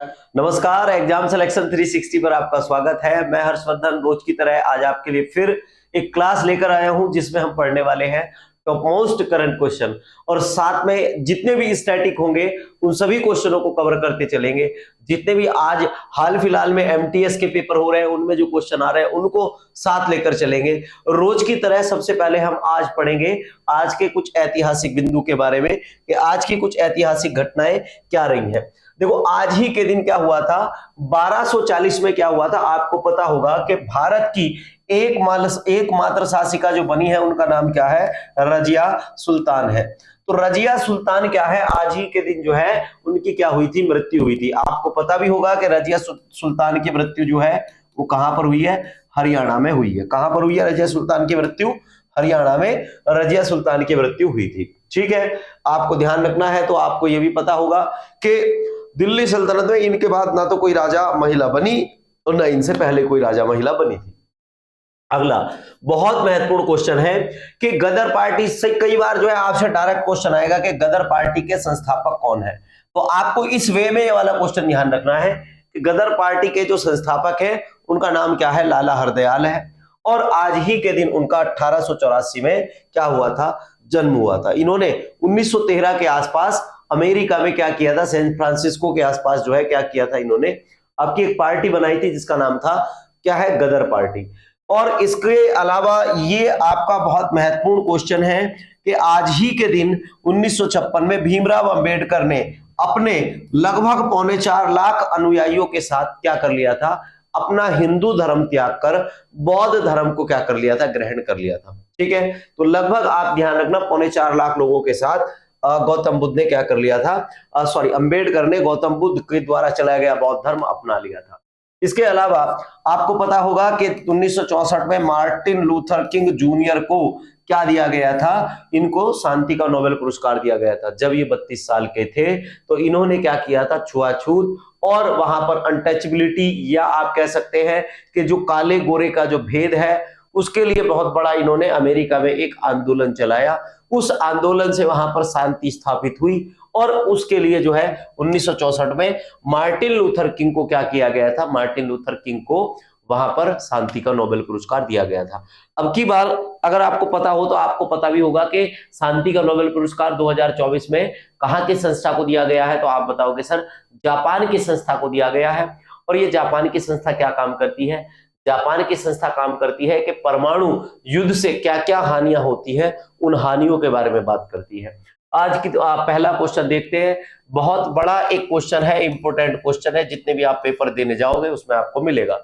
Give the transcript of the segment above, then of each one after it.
नमस्कार, exam selection 360 पर आपका स्वागत है। मैं हर्षवर्धन रोज की तरह आज आपके लिए फिर एक क्लास लेकर आया हूं जिसमें हम पढ़ने वाले हैं टॉप मोस्ट करंट क्वेश्चन और साथ में जितने भी स्टैटिक होंगे उन सभी क्वेश्चनों को कवर करते चलेंगे। जितने भी आज हाल फिलहाल में एमटीएस के पेपर हो रहे हैं उनमें जो क्वेश्चन आ रहे हैं उनको साथ लेकर चलेंगे। रोज की तरह सबसे पहले हम आज पढ़ेंगे आज के कुछ ऐतिहासिक बिंदु के बारे में कि आज की कुछ ऐतिहासिक घटनाएं क्या रही हैं। देखो, आज ही के दिन क्या हुआ था, 1240 में क्या हुआ था, आपको पता होगा कि भारत की एकमात्र शासिका जो बनी है उनका नाम क्या है, रजिया सुल्तान है। तो रजिया सुल्तान क्या है, आज ही के दिन जो है उनकी क्या हुई थी, मृत्यु हुई थी। आपको पता भी होगा कि रजिया सुल्तान की मृत्यु जो है वो कहां पर हुई है, हरियाणा में हुई है। कहां पर हुई है रजिया सुल्तान की मृत्यु, हरियाणा में रजिया सुल्तान की मृत्यु हुई थी। ठीक है, आपको ध्यान रखना है। तो आपको यह भी पता होगा कि दिल्ली सल्तनत में इनके बाद ना तो कोई राजा महिला बनी और ना इनसे पहले कोई राजा महिला बनी थी। अगला बहुत महत्वपूर्ण क्वेश्चन है कि गदर पार्टी से कई बार जो है आपसे डायरेक्ट क्वेश्चन आएगा कि गदर पार्टी के संस्थापक कौन है। तो आपको इस वे में ये वाला क्वेश्चन ध्यान रखना है कि गदर पार्टी के जो संस्थापक है उनका नाम क्या है, लाला हरदयाल है। और आज ही के दिन उनका 1884 में क्या हुआ था, जन्म हुआ था। इन्होंने 1913 के आसपास अमेरिका में क्या किया था, सैन फ्रांसिस्को के आसपास जो है क्या किया था, इन्होंने आपकी एक पार्टी बनाई थी जिसका नाम था क्या है, गदर पार्टी। और इसके अलावा ये आपका बहुत महत्वपूर्ण क्वेश्चन है कि आज ही के दिन 1956 में भीमराव अंबेडकर ने अपने लगभग 4.25 लाख अनुयायियों के साथ क्या कर लिया था, अपना हिंदू धर्म त्याग कर बौद्ध धर्म को क्या कर लिया था, ग्रहण कर लिया था। ठीक है, तो लगभग आप ध्यान रखना 4.25 लाख लोगों के साथ गौतम बुद्ध ने क्या कर लिया था, सॉरी अंबेडकर ने गौतम बुद्ध के द्वारा चलाया गया बौद्ध धर्म अपना लिया था। इसके अलावा आपको पता होगा कि 1964 में मार्टिन लूथर किंग जूनियर को क्या दिया गया था, इनको शांति का नोबेल पुरस्कार दिया गया था। जब ये 32 साल के थे तो इन्होंने क्या किया था, छुआछूत और वहां पर अनटचबिलिटी या आप कह सकते हैं कि जो काले गोरे का जो भेद है उसके लिए बहुत बड़ा इन्होंने अमेरिका में एक आंदोलन चलाया। उस आंदोलन से वहां पर शांति स्थापित हुई और उसके लिए जो है 1964 में मार्टिन लूथर किंग को क्या किया गया था, मार्टिन लूथर किंग को वहां पर शांति का नोबेल पुरस्कार दिया गया था। अब की बार अगर आपको पता हो तो आपको पता भी होगा कि शांति का नोबेल पुरस्कार 2024 में कहां की संस्था को दिया गया है। तो आप बताओगे सर, जापान की संस्था को दिया गया है। और ये जापान की संस्था क्या काम करती है, जापान की संस्था काम करती है कि परमाणु युद्ध से क्या क्या हानियां होती है उन हानियों के बारे में बात करती है। आज की पहला क्वेश्चन देखते हैं। बहुत बड़ा एक क्वेश्चन है, इंपॉर्टेंट क्वेश्चन है, जितने भी आप पेपर देने जाओगे उसमें आपको मिलेगा।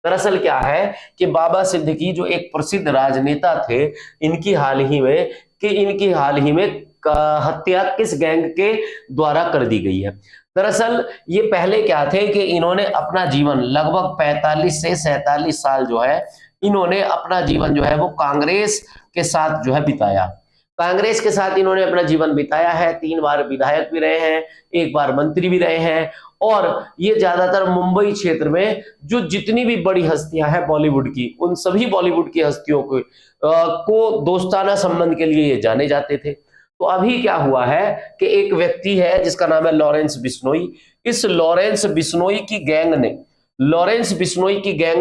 दरअसल क्या है कि बाबा सिद्दीकी जो एक प्रसिद्ध राजनेता थे, इनकी हाल ही में हत्या किस गैंग के द्वारा कर दी गई है। दरअसल ये पहले क्या थे कि इन्होंने अपना जीवन लगभग 45 से 47 साल जो है इन्होंने अपना जीवन जो है वो कांग्रेस के साथ जो है बिताया। कांग्रेस के साथ इन्होंने अपना जीवन बिताया है। 3 बार विधायक भी रहे हैं, 1 बार मंत्री भी रहे हैं। और ये ज्यादातर मुंबई क्षेत्र में जो जितनी भी बड़ी हस्तियां हैं बॉलीवुड की, उन सभी बॉलीवुड की हस्तियों को दोस्ताना संबंध के लिए ये जाने जाते थे। तो अभी क्या हुआ है कि एक व्यक्ति है जिसका नाम है लॉरेंस बिश्नोई। इस लॉरेंस बिश्नोई की गैंग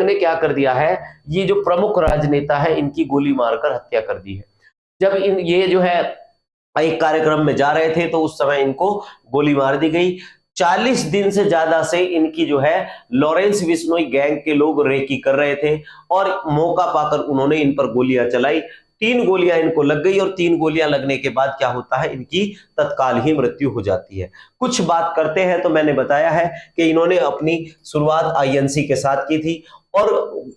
ने क्या कर दिया है, ये जो प्रमुख राजनेता है इनकी गोली मारकर हत्या कर दी है। जब ये जो है एक कार्यक्रम में जा रहे थे तो उस समय इनको गोली मार दी गई। 40 दिन से ज्यादा से इनकी जो है लॉरेंस बिश्नोई गैंग के लोग रेकी कर रहे थे और मौका पाकर उन्होंने इन पर गोलियां चलाई। 3 गोलियां इनको लग गई और 3 गोलियां लगने के बाद क्या होता है, इनकी तत्काल ही मृत्यु हो जाती है। कुछ बात करते हैं तो मैंने बताया है कि इन्होंने अपनी शुरुआत आईएनसी के साथ की थी और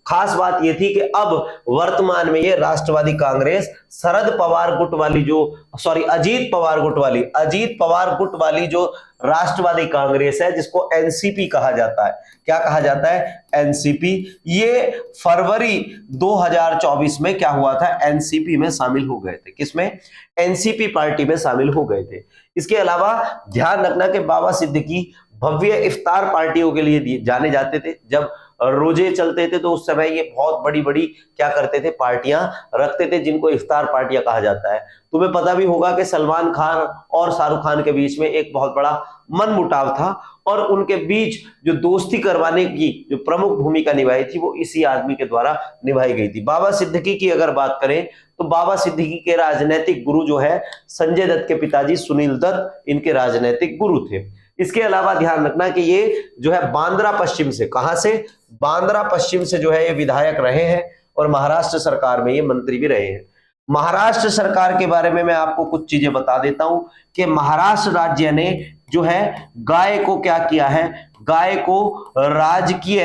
खास बात यह थी कि अब वर्तमान में ये राष्ट्रवादी कांग्रेस शरद पवार गुट वाली जो अजीत पवार गुट वाली जो राष्ट्रवादी कांग्रेस है जिसको एनसीपी कहा जाता है। क्या कहा जाता है, एनसीपी। ये फरवरी 2024 में क्या हुआ था, एनसीपी में शामिल हो गए थे। किसमें, एनसीपी पार्टी में शामिल हो गए थे। इसके अलावा ध्यान रखना कि बाबा सिद्दीकी भव्य इफ्तार पार्टियों के लिए जाने जाते थे। जब रोजे चलते थे तो उस समय ये बहुत बड़ी बड़ी क्या करते थे, पार्टियां रखते थे जिनको इफ्तार पार्टियां कहा जाता है। तुम्हें पता भी होगा कि सलमान खान और शाहरुख खान के बीच में एक बहुत बड़ा मनमुटाव था और उनके बीच जो दोस्ती करवाने की जो प्रमुख भूमिका निभाई थी वो इसी आदमी के द्वारा निभाई गई थी। बाबा सिद्दीकी की अगर बात करें तो बाबा सिद्दीकी के राजनीतिक गुरु जो है संजय दत्त के पिताजी सुनील दत्त इनके राजनीतिक गुरु थे। इसके अलावा ध्यान रखना कि ये जो है बांद्रा पश्चिम से, कहां से, बांद्रा पश्चिम से जो है ये विधायक रहे हैं और महाराष्ट्र सरकार में ये मंत्री भी रहे हैं। महाराष्ट्र सरकार के बारे में मैं आपको कुछ चीजें बता देता हूं कि महाराष्ट्र राज्य ने जो है गाय को क्या किया है, गाय को राजकीय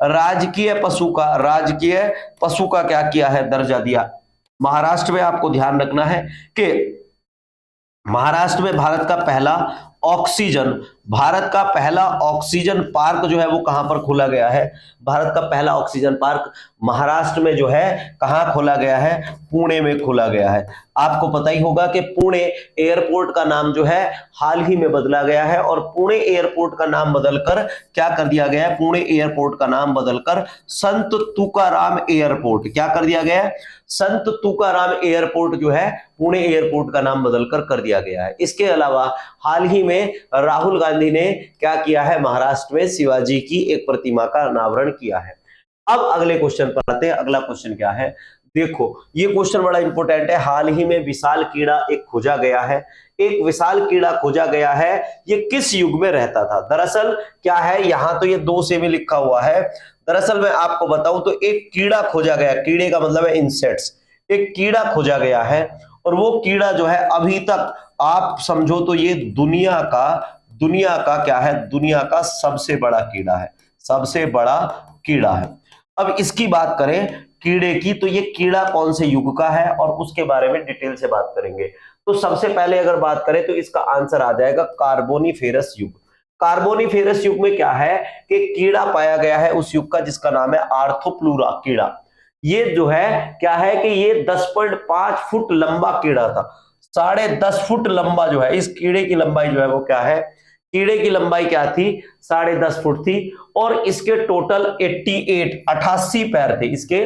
राजकीय पशु का क्या किया है, दर्जा दिया। महाराष्ट्र में आपको ध्यान रखना है कि महाराष्ट्र में भारत का पहला ऑक्सीजन पार्क जो है वो कहां पर खोला गया है, भारत का पहला ऑक्सीजन पार्क महाराष्ट्र में जो है कहां खोला गया है, पुणे में खोला गया है। आपको पता ही होगा कि पुणे एयरपोर्ट का नाम जो है हाल ही में बदला गया है और पुणे एयरपोर्ट का नाम बदलकर क्या कर दिया गया है, पुणे एयरपोर्ट का नाम बदलकर संत तुकाराम एयरपोर्ट, क्या कर दिया गया है, संत तुकाराम एयरपोर्ट जो है पुणे एयरपोर्ट का नाम बदलकर कर दिया गया है। इसके अलावा हाल ही में राहुल गांधी ने क्या किया है, महाराष्ट्र में शिवाजी की एक प्रतिमा का अनावरण किया है। अब अगले क्वेश्चन पर आते हैं। अगला क्वेश्चन क्या है, देखो ये क्वेश्चन बड़ा इंपॉर्टेंट है। हाल ही में विशाल कीड़ा एक खोजा गया है, एक विशाल कीड़ा खोजा गया है, ये किस युग में रहता था? दरअसल क्या है, यहां तो ये 2 से में लिखा हुआ है, दरअसल मैं आपको बताऊं तो एक कीड़ा खोजा गया, कीड़े का मतलब है इंसेक्ट्स, एक कीड़ा खोजा गया है और वो कीड़ा जो है अभी तक आप समझो तो ये दुनिया का क्या है, दुनिया का सबसे बड़ा कीड़ा है, सबसे बड़ा कीड़ा है। अब इसकी बात करें कीड़े की, तो ये कीड़ा कौन से युग का है और उसके बारे में डिटेल से बात करेंगे। तो सबसे पहले अगर बात करें तो इसका आंसर आ जाएगा कार्बोनिफेरस युग। कार्बोनिफेरस युग में क्या है कि कीड़ा पाया गया है उस युग का जिसका नाम है आर्थोप्लूरा कीड़ा। ये जो है क्या है कि ये 10.5 फुट लंबा कीड़ा था, 10.5 फुट लंबा जो है इस कीड़े की लंबाई जो है वो क्या है, कीड़े की लंबाई क्या थी, 10.5 फुट थी और इसके टोटल 88 पैर थे। इसके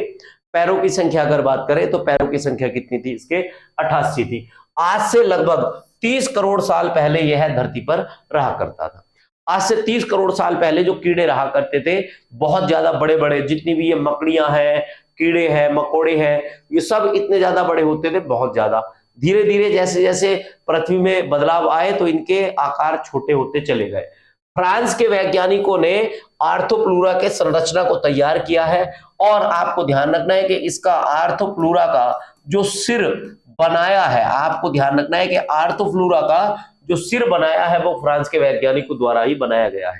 पैरों की संख्या अगर बात करें तो पैरों की संख्या कितनी थी, इसके 88 थी। आज से लगभग 30 करोड़ साल पहले यह धरती पर रहा करता था। आज से 30 करोड़ साल पहले जो कीड़े रहा करते थे, बहुत ज्यादा बड़े बड़े, जितनी भी ये मकड़ियां हैं, कीड़े हैं, मकोड़े हैं, ये सब इतने ज्यादा बड़े होते थे, बहुत ज्यादा। धीरे धीरे जैसे जैसे पृथ्वी में बदलाव आए तो इनके आकार छोटे होते चले गए। फ्रांस के वैज्ञानिकों ने आर्थोप्लूरा के संरचना को तैयार किया है और आपको ध्यान रखना है कि इसका आर्थोप्लूरा का जो सिर बनाया है, आपको ध्यान रखना है कि आर्थोप्लूरा का जो सिर बनाया है वो फ्रांस के वैज्ञानिकों द्वारा ही बनाया गया है।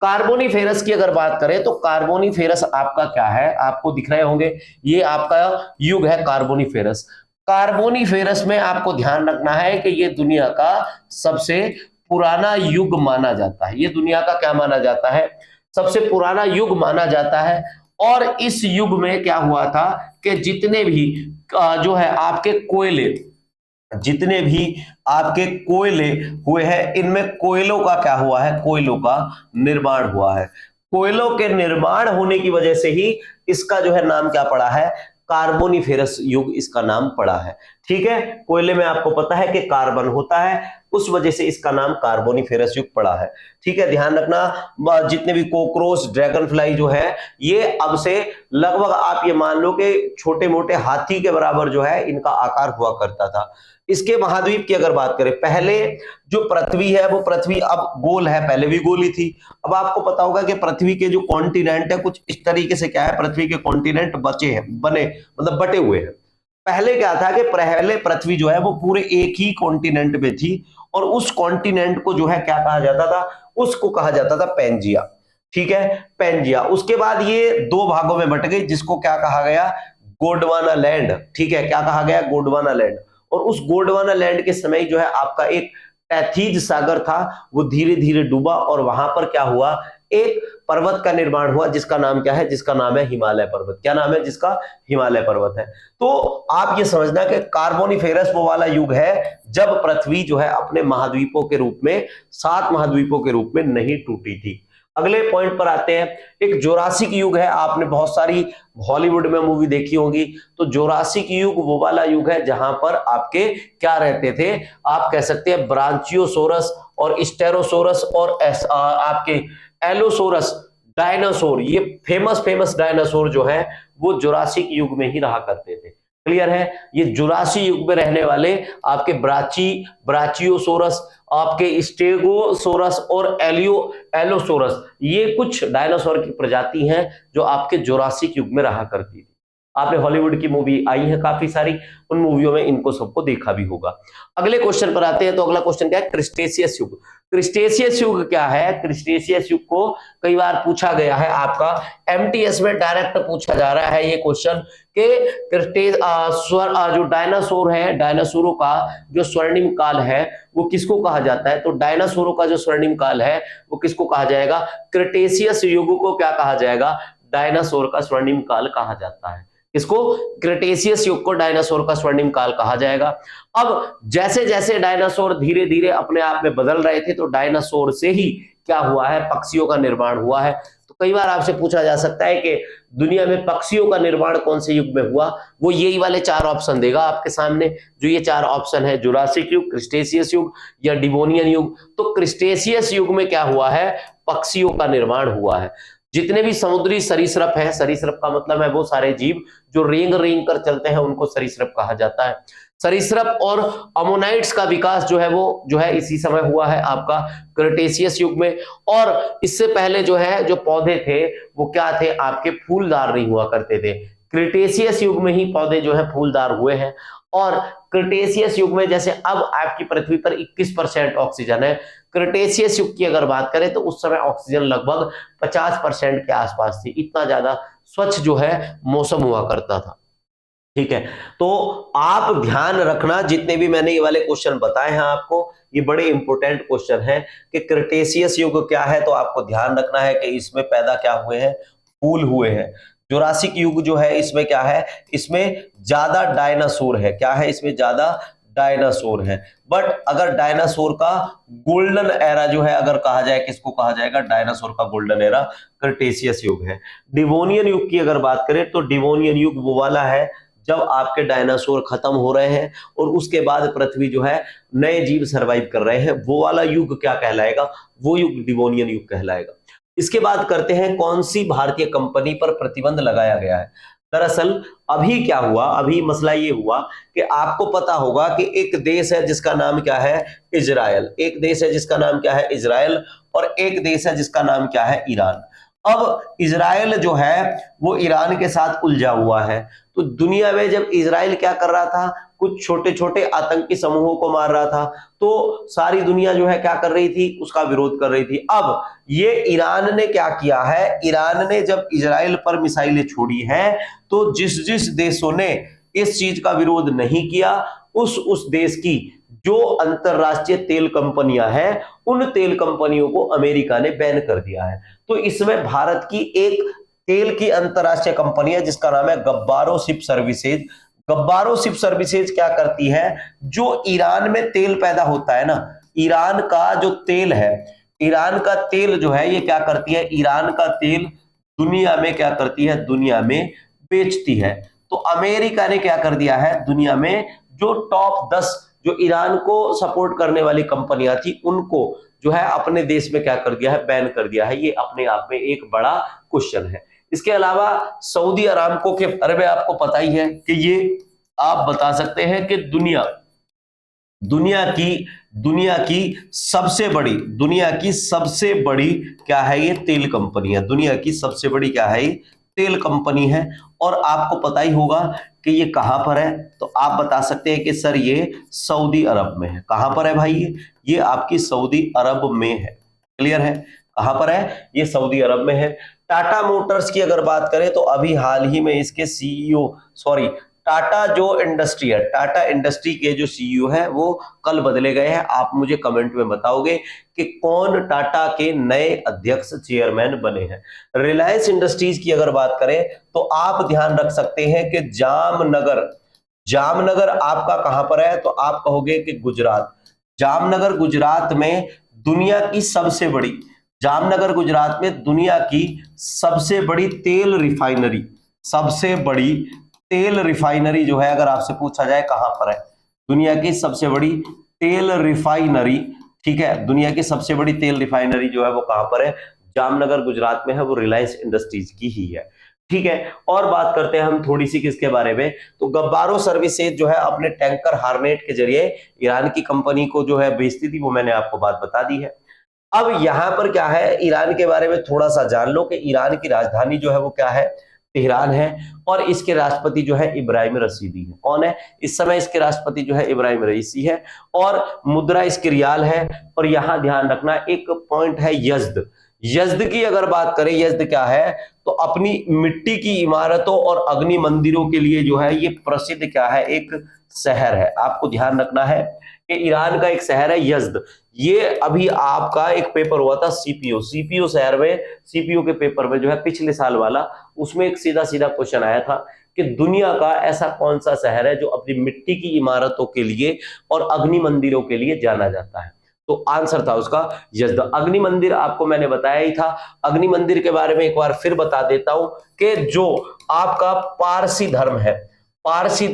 कार्बोनिफेरस की अगर बात करें तो कार्बोनिफेरस आपका क्या है, आपको दिख रहे होंगे, ये आपका युग है कार्बोनिफेरस। कार्बोनिफेरस में आपको ध्यान रखना है कि ये दुनिया का सबसे पुराना युग माना जाता है। ये दुनिया का क्या माना जाता है, सबसे पुराना युग माना जाता है। और इस युग में क्या हुआ था कि जितने भी जो है आपके कोयले, जितने भी आपके कोयले हुए हैं, इनमें कोयलों का क्या हुआ है, कोयलों का निर्माण हुआ है। कोयलों के निर्माण होने की वजह से ही इसका जो है नाम क्या पड़ा है, कार्बोनिफेरस युग इसका नाम पड़ा है। ठीक है, कोयले में आपको पता है कि कार्बन होता है, उस वजह से इसका नाम कार्बोनिफेरस युग पड़ा है। ठीक है, ध्यान रखना, जितने भी कॉकरोच, ड्रैगन फ्लाई जो है ये अब से लगभग आप ये मान लो कि छोटे मोटे हाथी के बराबर जो है इनका आकार हुआ करता था। इसके महाद्वीप की अगर बात करें, पहले जो पृथ्वी है वो पृथ्वी अब गोल है, पहले भी गोल ही थी। अब आपको पता होगा कि पृथ्वी के जो कॉन्टिनेंट है कुछ इस तरीके से क्या है, पृथ्वी के कॉन्टिनेंट मतलब बटे हुए हैं। पहले क्या था कि पहले पृथ्वी जो है वो पूरे एक ही कॉन्टिनेंट में थी और उस कॉन्टिनेंट को जो है क्या कहा जाता था, उसको कहा जाता था पेंजिया। ठीक है, पेंजिया। उसके बाद ये 2 भागों में बट गई जिसको क्या कहा गया, गोंडवाना लैंड। ठीक है, क्या कहा गया, गोंडवाना लैंड। और उस गोंडवाना लैंड के समय जो है आपका एक टैथीज सागर था, वो धीरे धीरे डूबा और वहां पर क्या हुआ, एक पर्वत का निर्माण हुआ जिसका नाम क्या है, जिसका नाम है हिमालय पर्वत। क्या नाम है जिसका, हिमालय पर्वत है। तो आप ये समझना कि कार्बोनिफेरस वो वाला युग है जब पृथ्वी जो है अपने महाद्वीपों के रूप में, 7 महाद्वीपों के रूप में नहीं टूटी थी। अगले पॉइंट पर आते हैं, एक जोरासिक युग है। आपने बहुत सारी हॉलीवुड में मूवी देखी होगी, तो जोरासिक युग वो वाला युग है जहां पर आपके क्या रहते थे, आप कह सकते हैं ब्रांचियोसोरस और स्टेरोसोरस और आपके एलोसोरस डायनासोर, ये फेमस डायनासोर जो है वो जुरासिक युग में ही रहा करते थे। क्लियर है? ये जुरासी युग में रहने वाले आपके ब्राचियोसोरस, आपके स्टेगोसोरस और एलोसोरस, ये कुछ डायनासोर की प्रजाति हैं जो आपके जुरासिक युग में रहा करती थी। आपने हॉलीवुड की मूवी आई है काफी सारी, उन मूवियों में इनको सबको देखा भी होगा। अगले क्वेश्चन पर आते हैं। तो अगला क्वेश्चन क्या है? क्रिस्टेशियस युग। क्रिस्टेशियस युग क्या है? क्रिस्टेशियस युग को कई बार पूछा गया है, आपका एमटीएस में डायरेक्ट पूछा जा रहा है ये क्वेश्चन कि जो डायनासोर है, डायनासोरों का जो स्वर्णिम काल है वो किसको कहा जाता है? तो डायनासोरों का जो स्वर्णिम काल है वो किसको कहा जाएगा? क्रिटेशियस युग को क्या कहा जाएगा? डायनासोर का स्वर्णिम काल कहा जाता है। इसको क्रिटेशियस युग को डायनासोर का स्वर्णिम काल कहा जाएगा। अब जैसे जैसे डायनासोर धीरे धीरे अपने आप में बदल रहे थे, तो डायनासोर से ही क्या हुआ है? पक्षियों का निर्माण हुआ है। तो कई बार आपसे पूछा जा सकता है कि दुनिया में पक्षियों का निर्माण कौन से युग में हुआ? वो यही वाले 4 ऑप्शन देगा आपके सामने, जो ये 4 ऑप्शन है, जुरासिक युग, क्रिस्टेशियस युग या डिवोनियन युग। तो क्रिस्टेशियस युग में क्या हुआ है? पक्षियों का निर्माण हुआ है। जितने भी समुद्री सरीसृप है, सरीसृप का मतलब है वो सारे जीव जो रेंग रेंग कर चलते हैं, उनको सरीसृप कहा जाता है। सरीसृप और अमोनाइट्स का विकास जो है वो जो है इसी समय हुआ है आपका क्रिटेशियस युग में। और इससे पहले जो है जो पौधे थे वो क्या थे? आपके फूलदार नहीं हुआ करते थे। क्रिटेशियस युग में ही पौधे जो है फूलदार हुए हैं। और क्रिटेशियस युग में जैसे अब आपकी पृथ्वी पर 21% ऑक्सीजन है, क्रिटेशियस युग की अगर बात करें तो उस समय ऑक्सीजन लगभग 50% के आसपास थी। इतना ज्यादा स्वच्छ जो है मौसम हुआ करता था। ठीक है, तो आप ध्यान रखना, जितने भी मैंने ये वाले क्वेश्चन बताए हैं आपको, ये बड़े इंपॉर्टेंट क्वेश्चन हैं कि क्रिटेशियस युग क्या है, तो आपको ध्यान रखना है कि इसमें पैदा क्या हुए हैं? फूल हुए हैं। जुरासिक युग जो है इसमें क्या है? इसमें ज्यादा डायनासोर है। क्या है? इसमें ज्यादा डायनासोर है। बट अगर डायनासोर का गोल्डन एरा जो है अगर कहा जाए, किसको कहा जाएगा? डायनासोर का गोल्डन एरा क्रिटेशियस युग है। डिवोनियन युग की अगर बात करें तो डिवोनियन युग वो वाला है जब आपके डायनासोर खत्म हो रहे हैं और उसके बाद पृथ्वी जो है नए जीव सरवाइव कर रहे हैं, वो वाला युग क्या कहलाएगा? वो युग डिवोनियन युग कहलाएगा। इसके बाद करते हैं कौन सी भारतीय कंपनी पर प्रतिबंध लगाया गया है। दरअसल अभी क्या हुआ, अभी मसला ये हुआ कि आपको पता होगा कि एक देश है जिसका नाम क्या है? इजराइल। एक देश है जिसका नाम क्या है? इजराइल। और एक देश है जिसका नाम क्या है? ईरान। अब इजराइल जो है वो ईरान के साथ उलझा हुआ है। तो दुनिया में जब इजराइल क्या कर रहा था? कुछ छोटे छोटे आतंकी समूहों को मार रहा था, तो सारी दुनिया जो है क्या कर रही थी? उसका विरोध कर रही थी। अब ये ईरान ने क्या किया है? ईरान ने जब इजराइल पर मिसाइलें छोड़ी हैं, तो जिस जिस देशों ने इस चीज का विरोध नहीं किया, उस देश की जो अंतरराष्ट्रीय तेल कंपनियां हैं, उन तेल कंपनियों को अमेरिका ने बैन कर दिया है। तो इसमें भारत की एक तेल की अंतरराष्ट्रीय कंपनी है जिसका नाम है गब्बारो शिप सर्विसेज। गब्बारो शिप सर्विसेज क्या करती है? जो ईरान में तेल पैदा होता है ना, ईरान का जो तेल है, ईरान का तेल जो है ये क्या करती है? ईरान का तेल दुनिया में क्या करती है? दुनिया में बेचती है। तो अमेरिका ने क्या कर दिया है? दुनिया में जो टॉप 10 जो ईरान को सपोर्ट करने वाली कंपनियां थी, उनको जो है अपने देश में क्या कर दिया है? बैन कर दिया है। ये अपने आप में एक बड़ा क्वेश्चन है। इसके अलावा सऊदी अरामको के बारे में आपको पता ही है कि ये आप बता सकते हैं कि दुनिया की सबसे बड़ी क्या है? ये तेल कंपनी है। दुनिया की सबसे बड़ी क्या है? ये तेल कंपनी है। और आपको पता ही होगा कि ये कहां पर है, तो आप बता सकते हैं कि सर ये सऊदी अरब में है। कहां पर है भाई? ये आपकी सऊदी अरब में है। क्लियर है? कहां पर है? ये सऊदी अरब में है। टाटा मोटर्स की अगर बात करें तो अभी हाल ही में इसके सीईओ, सॉरी, टाटा जो इंडस्ट्री है, टाटा इंडस्ट्री के जो सीईओ है वो कल बदले गए हैं। आप मुझे कमेंट में बताओगे कि कौन टाटा के नए अध्यक्ष चेयरमैन बने हैं। रिलायंस इंडस्ट्रीज की अगर बात करें तो आप ध्यान रख सकते हैं कि जामनगर आपका कहां पर है? तो आप कहोगे कि गुजरात। जामनगर गुजरात में दुनिया की सबसे बड़ी, जामनगर गुजरात में दुनिया की सबसे बड़ी तेल रिफाइनरी, सबसे बड़ी तेल रिफाइनरी जो है अगर आपसे पूछा जाए कहां पर है? दुनिया की सबसे बड़ी तेल रिफाइनरी, ठीक है, दुनिया की सबसे बड़ी तेल रिफाइनरी जो है वो कहां पर है, जामनगर गुजरात में है, वो रिलायंस इंडस्ट्रीज की ही है। ठीक है, और बात करते हैं हम थोड़ी सी किसके बारे में, तो गब्बारो सर्विसेज जो है अपने टैंकर हार्नेट के जरिए ईरान की कंपनी को जो है बेचती थी, वो मैंने आपको बात बता दी है। अब यहां पर क्या है, ईरान के बारे में थोड़ा सा जान लो कि ईरान की राजधानी जो है वो क्या है, तेहरान है, और इसके राष्ट्रपति जो है इब्राहिम रशीदी है। कौन है इस समय इसके राष्ट्रपति, जो है इब्राहिम रईसी है, और मुद्रा इसकी रियाल है। और यहां ध्यान रखना एक पॉइंट है, यज्द। यज्द की अगर बात करें, यज्द क्या है, तो अपनी मिट्टी की इमारतों और अग्नि मंदिरों के लिए जो है ये प्रसिद्ध क्या है, एक शहर है। आपको ध्यान रखना है कि ईरान का एक शहर है यज्द। ये अभी आपका एक पेपर हुआ था सीपीओ, सीपीओ शहर में, सीपीओ के पेपर में जो है पिछले साल वाला, उसमें एक सीधा सीधा क्वेश्चन आया था कि दुनिया का ऐसा कौन सा शहर है जो अपनी मिट्टी की इमारतों के लिए और अग्नि मंदिरों के लिए जाना जाता है। तो आंसर था उसका यज्द। अग्नि मंदिर आपको मैंने बताया ही था। अग्नि मंदिर के बारे में एक बार फिर बता देता हूं कि जो आपका पारसी धर्म है, पारसी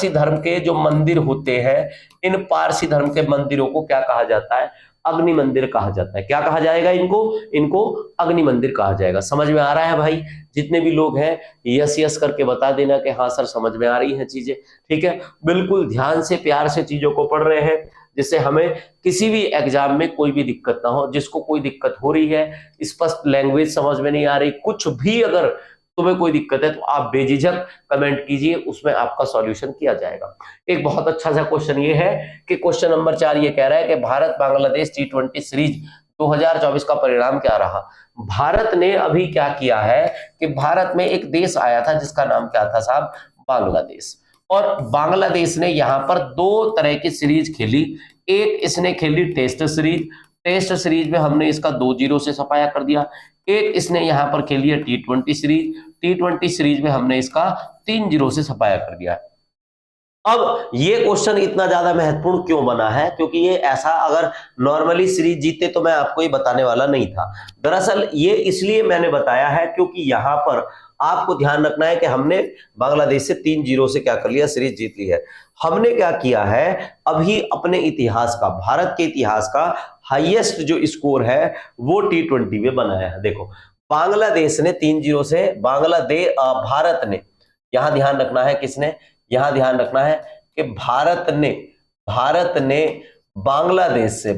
धर्म के जो मंदिर होते हैं, इन पारसी धर्म के मंदिरों को क्या कहा जाता है, अग्नि मंदिर कहा जाता है। क्या कहा जाएगा इनको अग्नि मंदिर कहा जाएगा। समझ में आ रहा है भाई? जितने भी लोग हैं यस यस करके बता देना कि हाँ सर समझ में आ रही हैं चीजें। ठीक है, बिल्कुल ध्यान से प्यार से चीजों को पढ़ रहे हैं, जिससे हमें किसी भी एग्जाम में कोई भी दिक्कत ना हो। जिसको कोई दिक्कत हो रही है, स्पष्ट लैंग्वेज समझ में नहीं आ रही, कुछ भी अगर तुम्हें कोई दिक्कत है तो आप बेझिझक कमेंट कीजिए, उसमें आपका सॉल्यूशन किया जाएगा। एक बहुत अच्छा सा क्वेश्चन ये है कि क्वेश्चन नंबर 4 ये कह रहा है कि भारत बांग्लादेश T20 सीरीज 2024 का परिणाम क्या रहा। भारत ने अभी क्या किया है कि भारत में एक देश आया था जिसका नाम क्या था साहब, बांग्लादेश। और बांग्लादेश ने यहां पर दो तरह की सीरीज खेली। एक इसने खेली टेस्ट सीरीज, टेस्ट सीरीज में हमने इसका 2-0 से सफाया कर दिया। एक इसने यहां पर खेली है T20 सीरीज, T20 सीरीज में हमने इसका 3-0 से सफाया कर दिया। अब ये क्वेश्चन इतना ज्यादा महत्वपूर्ण क्यों बना है, क्योंकि ये ऐसा अगर नॉर्मली सीरीज जीते तो मैं आपको ये बताने वाला नहीं था। दरअसल ये इसलिए मैंने बताया है क्योंकि यहां पर आपको ध्यान रखना है कि हमने बांग्लादेश से 3-0 से क्या कर लिया, सीरीज जीत ली है। हमने क्या किया है, अभी अपने इतिहास का, भारत के इतिहास का हाईएस्ट जो स्कोर है वो T20 में बनाया है। देखो, बांग्लादेश ने 3-0 से, भारत ने, यहां ध्यान रखना है किसने, यहां ध्यान रखना है कि भारत ने बांग्लादेश से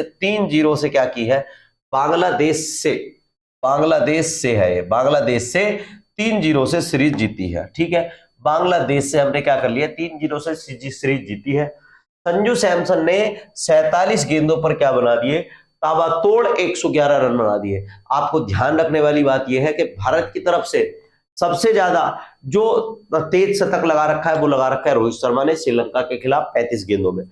3-0 से क्या की है, बांग्लादेश से है ये, बांग्लादेश से 3-0 से सीरीज जीती है। ठीक है, बांग्लादेश से हमने क्या कर लिया, 3-0 से सीरीज जीती है। संजू सैमसन ने 47 गेंदों पर क्या बना दिए, ताबड़तोड़ 111 रन बना दिए। आपको ध्यान रखने वाली बात यह है कि भारत की तरफ से सबसे ज्यादा जो तेज शतक लगा रखा है वो लगा रखा है रोहित शर्मा ने श्रीलंका के खिलाफ 35 गेंदों में।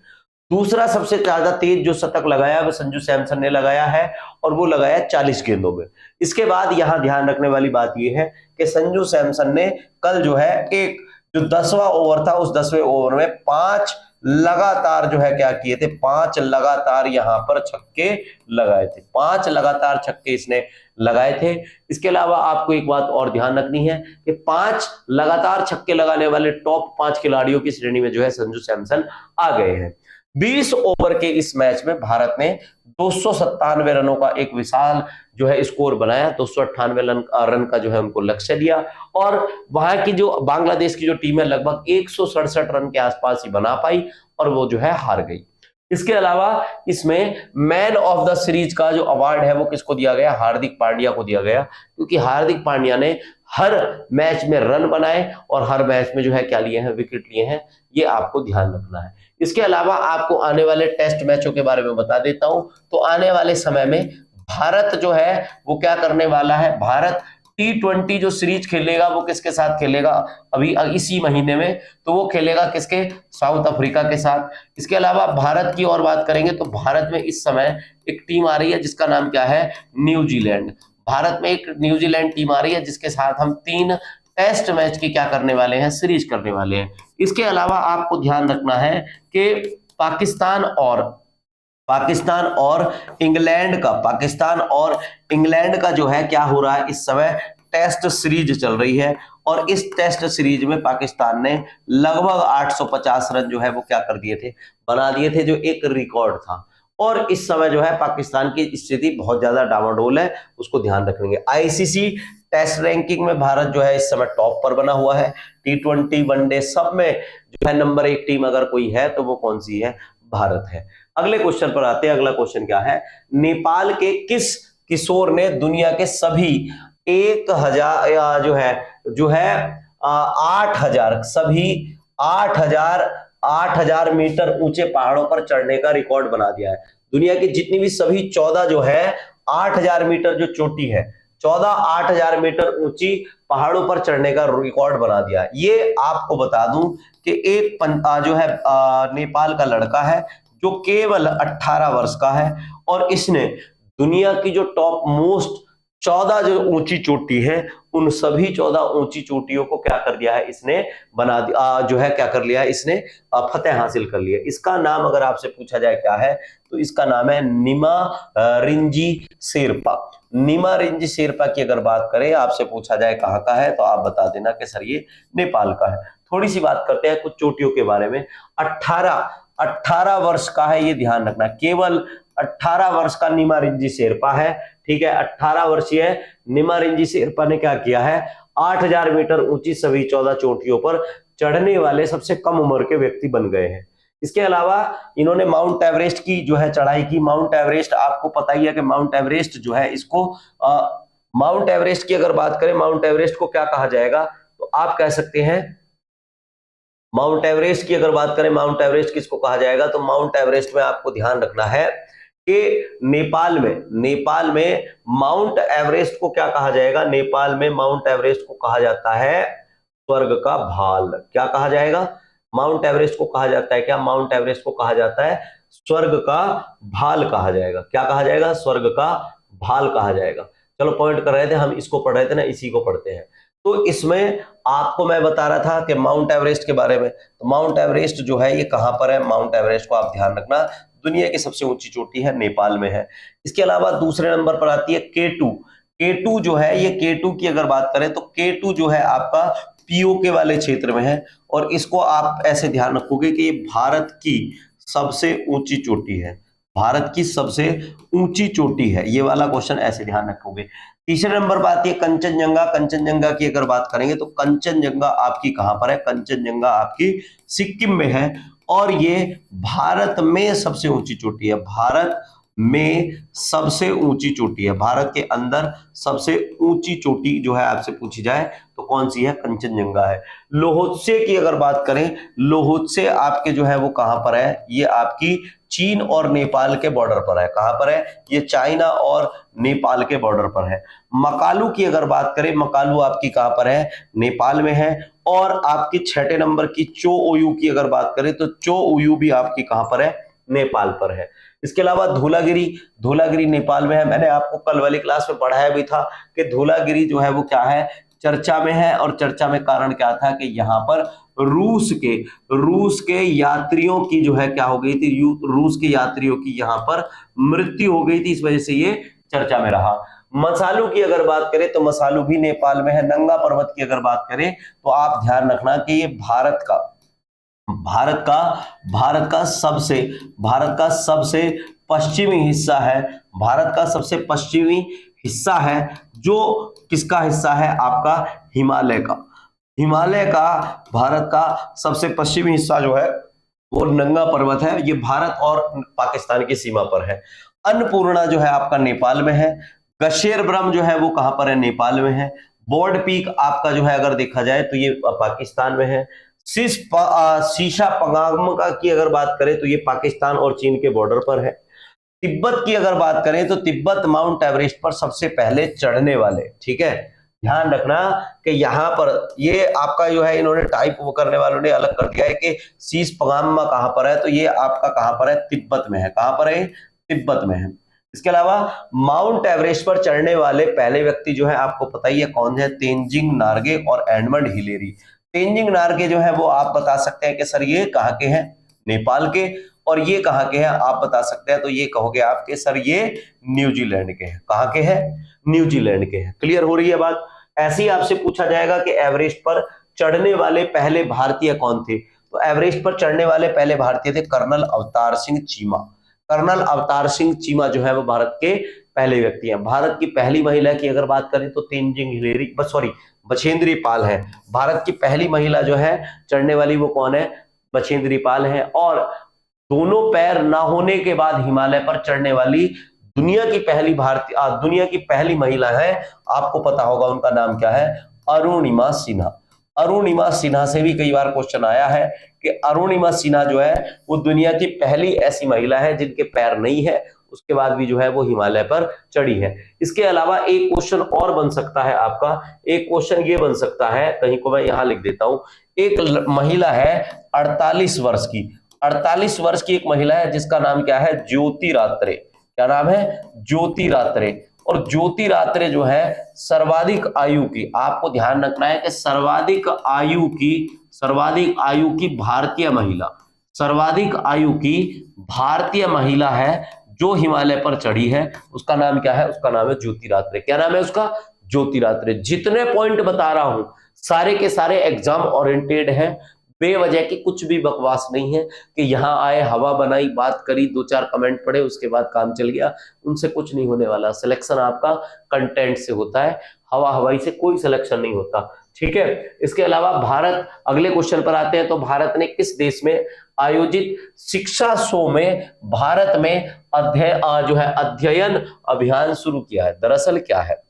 दूसरा सबसे ज्यादा तेज जो शतक लगाया वो संजू सैमसन ने लगाया है, और वो लगाया 40 गेंदों में। इसके बाद यहां ध्यान रखने वाली बात यह है कि संजू सैमसन ने कल जो है एक जो 10वां ओवर था, उस 10वें ओवर में 5 लगातार जो है क्या किए थे, 5 लगातार यहां पर छक्के लगाए थे, 5 लगातार छक्के इसने लगाए थे। इसके अलावा आपको एक बात और ध्यान रखनी है कि 5 लगातार छक्के लगाने वाले टॉप 5 खिलाड़ियों की श्रेणी में जो है संजू सैमसन आ गए हैं। 20 ओवर के इस मैच में भारत ने 297 रनों का एक विशाल जो है स्कोर बनाया, 298 रन का जो है उनको लक्ष्य दिया, और वहां की जो बांग्लादेश की जो टीम है लगभग 167 रन के आसपास ही बना पाई, और वो जो है हार गई। इसके अलावा इसमें मैन ऑफ द सीरीज का जो अवार्ड है वो किसको दिया गया, हार्दिक पांड्या को दिया गया, क्योंकि हार्दिक पांड्या ने हर मैच में रन बनाए और हर मैच में जो है क्या लिए हैं, विकेट लिए हैं। ये आपको ध्यान रखना है। इसके अलावा आपको आने वाले टेस्ट मैचों के बारे में बता देता हूं। तो आने वाले समय में भारत जो है वो क्या करने वाला है, भारत T20 जो सीरीज खेलेगा वो किसके साथ खेलेगा अभी इसी महीने में, तो वो खेलेगा किसके, साउथ अफ्रीका के साथ। इसके अलावा भारत की और बात करेंगे तो भारत में इस समय एक टीम आ रही है जिसका नाम क्या है, न्यूजीलैंड। भारत में एक न्यूजीलैंड टीम आ रही है जिसके साथ हम 3 टेस्ट मैच की क्या करने वाले हैं, सीरीज करने वाले हैं। इसके अलावा आपको ध्यान रखना है कि पाकिस्तान और इंग्लैंड का जो है क्या हो रहा है इस समय टेस्ट सीरीज चल रही है और इस टेस्ट सीरीज में पाकिस्तान ने लगभग 850 रन जो है वो क्या कर दिए थे, बना दिए थे, जो एक रिकॉर्ड था। और इस समय जो है पाकिस्तान की स्थिति बहुत ज्यादा डामाडोल है, उसको ध्यान रखेंगे। आईसीसी टेस्ट रैंकिंग में भारत जो है इस समय टॉप पर बना हुआ है। T20 वनडे सब में जो है नंबर 1 टीम अगर कोई है तो वो कौन सी है, भारत है। अगले क्वेश्चन पर आते हैं। अगला क्वेश्चन क्या है, नेपाल के किस किशोर ने दुनिया के सभी 1000 जो है 8000 सभी 8000 मीटर ऊंचे पहाड़ों पर चढ़ने का रिकॉर्ड बना दिया है। दुनिया की जितनी भी सभी 14 जो है 8000 मीटर जो चोटी है, 8000 मीटर ऊंची पहाड़ों पर चढ़ने का रिकॉर्ड बना दिया। ये आपको बता दूं कि एक जो है नेपाल का लड़का है जो केवल 18 वर्ष का है और इसने दुनिया की जो टॉप मोस्ट 14 जो ऊंची चोटी है उन सभी 14 ऊंची चोटियों को क्या कर दिया है, इसने बना दिया, जो है क्या कर लिया है, इसने फतेह हासिल कर लिया। इसका नाम अगर आपसे पूछा जाए क्या है, तो इसका नाम है निमा रिंजी शेरपा। निमा रिंजी शेरपा की अगर बात करें, आपसे पूछा जाए कहाँ का है, तो आप बता देना कि सर ये नेपाल का है। थोड़ी सी बात करते हैं कुछ चोटियों के बारे में। 18 वर्ष का है, ये ध्यान रखना, केवल 18 वर्ष का निमा रिंजी शेरपा है। ठीक है, 18 वर्षीय निमा रिंजी शेरपा ने क्या किया है, 8000 मीटर ऊंची सभी 14 चोटियों पर चढ़ने वाले सबसे कम उम्र के व्यक्ति बन गए हैं। इसके अलावा इन्होंने माउंट एवरेस्ट की जो है चढ़ाई की। माउंट एवरेस्ट आपको पता ही है कि माउंट एवरेस्ट जो है इसको माउंट एवरेस्ट की अगर बात करें, माउंट एवरेस्ट को क्या कहा जाएगा, तो आप कह सकते हैं माउंट एवरेस्ट की अगर बात करें, माउंट एवरेस्ट किसको कहा जाएगा, तो माउंट एवरेस्ट में आपको ध्यान रखना है कि नेपाल में माउंट एवरेस्ट को क्या कहा जाएगा, नेपाल में माउंट एवरेस्ट को कहा जाता है स्वर्ग का भाल। क्या कहा जाएगा, माउंट एवरेस्ट को कहा जाता है क्या, माउंट एवरेस्ट को कहा जाता है स्वर्ग का भाल कहा जाएगा। क्या कहा जाएगा, स्वर्ग का भाल कहा जाएगा। चलो पॉइंट कर रहे थे हम, इसको पढ़ रहे थे ना, इसी को पढ़ते हैं। तो इसमें आपको मैं बता रहा था कि माउंट एवरेस्ट के बारे में, तो माउंट एवरेस्ट जो है ये कहां पर है, माउंट एवरेस्ट को आप ध्यान रखना, दुनिया की सबसे ऊंची चोटी है, नेपाल में है। इसके अलावा दूसरे नंबर पर आती है K2। K2 जो है, ये K2 की अगर बात करें तो K2 जो है आपका पीओके वाले क्षेत्र में है और इसको आप ऐसे ध्यान रखोगे कि ये भारत की सबसे ऊंची चोटी है, भारत की सबसे ऊंची चोटी है, ये वाला क्वेश्चन ऐसे ध्यान रखोगे। तीसरे नंबर पर आती है कंचनजंगा। कंचनजंगा की अगर बात करेंगे तो कंचनजंगा आपकी कहां पर है, कंचनजंगा आपकी सिक्किम में है और ये भारत में सबसे ऊंची चोटी है, भारत में सबसे ऊंची चोटी है। भारत के अंदर सबसे ऊंची चोटी जो है आपसे पूछी जाए तो कौन सी है, कंचनजंगा है। लोहोत्से की अगर बात करें, लोहोत्से आपके जो है वो कहां पर है, ये आपकी चीन और नेपाल के बॉर्डर पर है। कहां पर है, ये चाइना और नेपाल के बॉर्डर पर है। मकालू की अगर बात करें, मकालू आपकी कहां पर है, नेपाल में है। और आपकी 6 नंबर की चो ओयू की अगर बात करें तो चो ओयू भी आपकी कहां पर है, नेपाल पर है। इसके अलावा धौलागिरी, धौलागिरी नेपाल में है। मैंने आपको कल वाली क्लास में पढ़ाया भी था कि धौलागिरी जो है वो क्या है, चर्चा में है और चर्चा में कारण क्या था कि यहाँ पर रूस के यात्रियों की जो है क्या हो गई थी, रूस के यात्रियों की यहाँ पर मृत्यु हो गई थी, इस वजह से ये चर्चा में रहा। मसालू की अगर बात करें तो मसालू भी नेपाल में है। नंगा पर्वत की अगर बात करें तो आप ध्यान रखना कि ये भारत का सबसे पश्चिमी हिस्सा है, भारत का सबसे पश्चिमी हिस्सा है, जो किसका हिस्सा है, आपका हिमालय का भारत का सबसे पश्चिमी हिस्सा जो है वो नंगा पर्वत है। ये भारत और पाकिस्तान की सीमा पर है। अन्नपूर्णा जो है आपका नेपाल में है। गशेर ब्रह्म जो है वो कहां पर है, नेपाल में है। बोर्ड पीक आपका जो है अगर देखा जाए तो ये पाकिस्तान में है। शीशा पंगांग की अगर बात करें तो ये पाकिस्तान और चीन के बॉर्डर पर है। तिब्बत की अगर बात करें तो तिब्बत माउंट एवरेस्ट पर सबसे पहले चढ़ने वाले, ठीक है, ध्यान रखना कि यहां पर ये आपका जो है इन्होंने टाइप वो करने वालों ने अलग कर दिया है कि शीश पंगांग कहां पर है, तो ये आपका कहां पर है, तिब्बत में है। कहां पर है, तिब्बत में है। इसके अलावा माउंट एवरेस्ट पर चढ़ने वाले पहले व्यक्ति जो है आपको पता ही है कौन है, तेंजिंग नार्गे और एडमंड हिलेरी। तेंजिंग नार्गे जो है वो आप बता सकते हैं कि सर ये कहां के हैं, नेपाल के, और ये कहां के हैं आप बता सकते हैं, तो ये कहोगे आपके सर ये न्यूजीलैंड के हैं। कहां के हैं, न्यूजीलैंड के हैं। क्लियर हो रही है बात। ऐसे ही आपसे पूछा जाएगा कि एवरेस्ट पर चढ़ने वाले पहले भारतीय कौन थे। तो एवरेस्ट पर चढ़ने वाले पहले भारतीय थे कर्नल अवतार सिंह चीमा। कर्नल अवतार सिंह चीमा जो है वो भारत के पहले व्यक्ति हैं। भारत की पहली महिला की अगर बात करें तो तेनजिंग हिलेरी, सॉरी, बछेंद्री पाल है। भारत की पहली महिला जो है चढ़ने वाली वो कौन है, बछेंद्री पाल है। और दोनों पैर ना होने के बाद हिमालय पर चढ़ने वाली दुनिया की पहली महिला है, आपको पता होगा उनका नाम क्या है, अरुणिमा सिन्हा। अरुणिमा सिन्हा से भी कई बार क्वेश्चन आया है कि अरुणिमा सिन्हा जो है वो दुनिया की पहली ऐसी महिला है जिनके पैर नहीं है, उसके बाद भी जो है वो हिमालय पर चढ़ी है। इसके अलावा एक क्वेश्चन और बन सकता है आपका, एक क्वेश्चन ये बन सकता है, कहीं को मैं यहां लिख देता हूं। एक महिला है 48 वर्ष की, 48 वर्ष की एक महिला है जिसका नाम क्या है, ज्योति रात्रे। क्या नाम है, ज्योति रात्रे। और ज्योति रात्रे जो है सर्वाधिक आयु की, आपको ध्यान रखना है कि सर्वाधिक आयु की भारतीय महिला, सर्वाधिक आयु की भारतीय महिला है जो हिमालय पर चढ़ी है, उसका नाम क्या है, उसका नाम है ज्योति रात्रे। क्या नाम है उसका, ज्योति रात्रे। जितने पॉइंट बता रहा हूं सारे के सारे एग्जाम ओरिएंटेड है, बेवजह की कुछ भी बकवास नहीं है कि यहां आए, हवा बनाई, बात करी, दो चार कमेंट पढ़े, उसके बाद काम चल गया, उनसे कुछ नहीं होने वाला। सिलेक्शन आपका कंटेंट से होता है, हवा हवाई से कोई सिलेक्शन नहीं होता, ठीक है। इसके अलावा भारत, अगले क्वेश्चन पर आते हैं, तो भारत ने किस देश में आयोजित शिक्षा शो में भारत में अध्ययन अभियान शुरू किया है। दरअसल क्या है,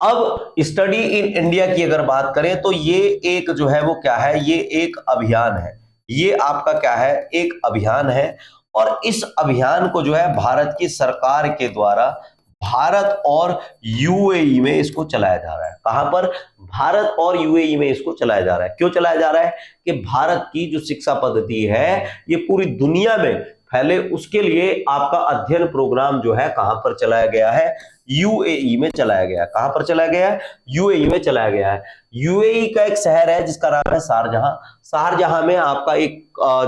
अब स्टडी इन इंडिया की अगर बात करें तो ये एक जो है वो क्या है, ये एक अभियान है, ये आपका क्या है, एक अभियान है। और इस अभियान को जो है भारत की सरकार के द्वारा भारत और यूएई में इसको चलाया जा रहा है। कहां पर, भारत और यूएई में इसको चलाया जा रहा है। क्यों चलाया जा रहा है कि भारत की जो शिक्षा पद्धति है ये पूरी दुनिया में फैले, उसके लिए आपका अध्ययन प्रोग्राम जो है कहां पर चलाया गया है, यूएई में चलाया गया। कहां पर चलाया गया है, यूएई में चलाया गया है। यूएई का एक शहर है जिसका नाम है शारजहां। शारजहां में आपका एक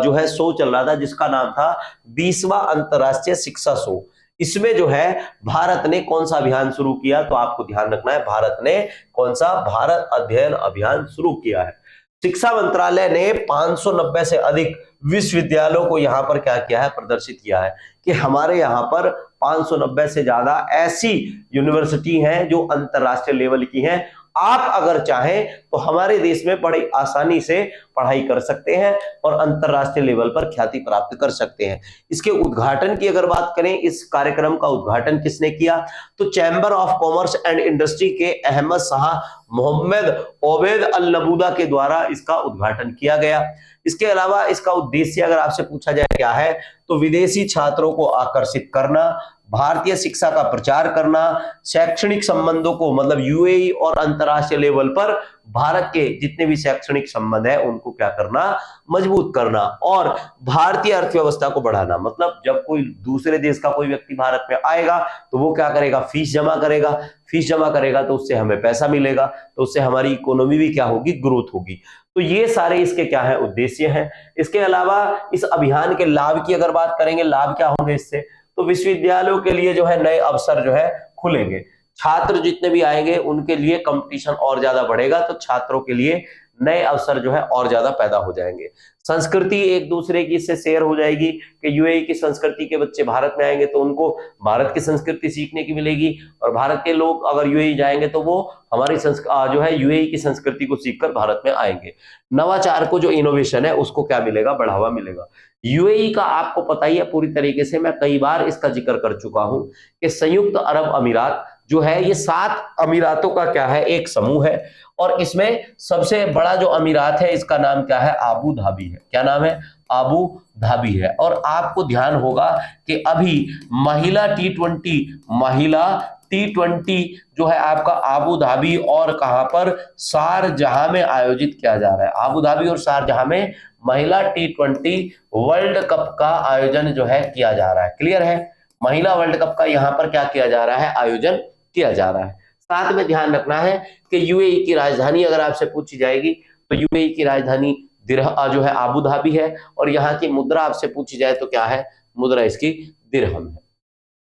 जो है शो चल रहा था जिसका नाम था 20वां अंतरराष्ट्रीय शिक्षा शो। इसमें जो है भारत ने कौन सा अभियान शुरू किया, तो आपको ध्यान रखना है, भारत ने कौन सा, भारत अध्ययन अभियान शुरू किया है। शिक्षा मंत्रालय ने 590 से अधिक विश्वविद्यालयों को यहां पर क्या किया है, प्रदर्शित किया है कि हमारे यहां पर 590 से ज्यादा ऐसी यूनिवर्सिटी हैं जो अंतरराष्ट्रीय लेवल की हैं। आप अगर चाहें तो हमारे देश में बड़ी आसानी से पढ़ाई कर सकते हैं और अंतरराष्ट्रीय लेवल पर ख्याति प्राप्त कर सकते हैं। इसके उद्घाटन की अगर बात करें, इस कार्यक्रम का उद्घाटन किसने किया, तो chamber of commerce and industry के अहमद शाह मोहम्मद ओबैद अल नबूदा के द्वारा इसका उद्घाटन किया गया। इसके अलावा इसका उद्देश्य अगर आपसे पूछा जाए क्या है, तो विदेशी छात्रों को आकर्षित करना, भारतीय शिक्षा का प्रचार करना, शैक्षणिक संबंधों को, मतलब यूएई और अंतरराष्ट्रीय लेवल पर भारत के जितने भी शैक्षणिक संबंध है उनको क्या करना, मजबूत करना, और भारतीय अर्थव्यवस्था को बढ़ाना। मतलब जब कोई दूसरे देश का कोई व्यक्ति भारत में आएगा तो वो क्या करेगा, फीस जमा करेगा, फीस जमा करेगा तो उससे हमें पैसा मिलेगा, तो उससे हमारी इकोनॉमी भी क्या होगी, ग्रोथ होगी। तो ये सारे इसके क्या है, उद्देश्य हैं। इसके अलावा इस अभियान के लाभ की अगर बात करेंगे, लाभ क्या होंगे इससे, तो विश्वविद्यालयों के लिए जो है नए अवसर जो है खुलेंगे, छात्र जितने भी आएंगे उनके लिए कंपटीशन और ज्यादा बढ़ेगा, तो छात्रों के लिए नए अवसर जो है और ज्यादा पैदा हो जाएंगे। संस्कृति एक दूसरे की से शेयर हो जाएगी कि यूएई की संस्कृति के बच्चे भारत में आएंगे तो उनको भारत की संस्कृति सीखने की मिलेगी, और भारत के लोग अगर यूएई जाएंगे तो वो हमारी जो है यूएई की संस्कृति को सीखकर भारत में आएंगे। नवाचार को, जो इनोवेशन है उसको क्या मिलेगा, बढ़ावा मिलेगा। यूएई का आपको पता ही है पूरी तरीके से, मैं कई बार इसका जिक्र कर चुका हूं कि संयुक्त अरब अमीरात जो है ये 7 अमीरातों का क्या है, एक समूह है, और इसमें सबसे बड़ा जो अमीरात है इसका नाम क्या है, आबू धाबी है। क्या नाम है, आबू धाबी है। और आपको ध्यान होगा कि अभी महिला टी20 जो है आपका आबू धाबी और कहां पर, शारजहां में आयोजित किया जा रहा है। आबू धाबी और शारजहां में महिला टी20 वर्ल्ड कप का आयोजन जो है किया जा रहा है। क्लियर है, महिला वर्ल्ड कप का यहां पर क्या किया जा रहा है, आयोजन किया जा रहा है। साथ में ध्यान रखना है कि यूएई की राजधानी अगर आपसे पूछी जाएगी तो यूएई की राजधानी जो है आबू धाबी है, और यहाँ की मुद्रा आपसे पूछी जाए तो क्या है, मुद्रा इसकी दिरहम है।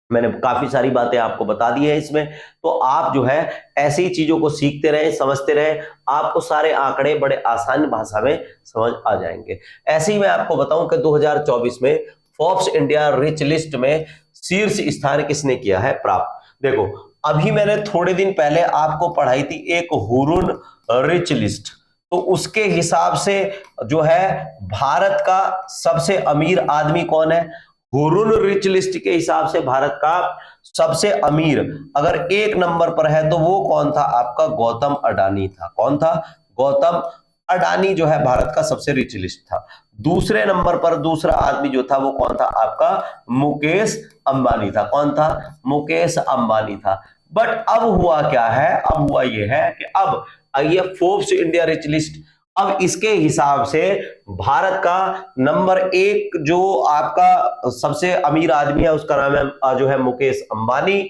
मैंने काफी सारी बातें आपको बता दी है इसमें। तो आप जो है ऐसी ही चीजों को सीखते रहें, समझते रहें, आपको सारे आंकड़े बड़े आसान भाषा में समझ आ जाएंगे। ऐसे ही मैं आपको बताऊं कि 2024 में फोर्ब्स इंडिया रिच लिस्ट में शीर्ष स्थान किसने किया है प्राप्त। देखो, अभी मैंने थोड़े दिन पहले आपको पढ़ाई थी एक हुरुन रिच लिस्ट, तो उसके हिसाब से जो है भारत का सबसे अमीर आदमी कौन है। हुरुन रिच लिस्ट के हिसाब से भारत का सबसे अमीर अगर एक नंबर पर है तो वो कौन था, आपका गौतम अडानी था। कौन था, गौतम अडानी जो है भारत का सबसे रिच लिस्ट था। दूसरे नंबर पर दूसरा आदमी जो था वो कौन था, आपका मुकेश अंबानी था। कौन था, मुकेश अंबानी था। बट अब हुआ क्या है, अब हुआ ये है कि अब ये फोर्ब्स इंडिया रिच लिस्ट, अब इसके हिसाब से भारत का नंबर एक जो आपका सबसे अमीर आदमी है उसका नाम है जो है मुकेश अंबानी।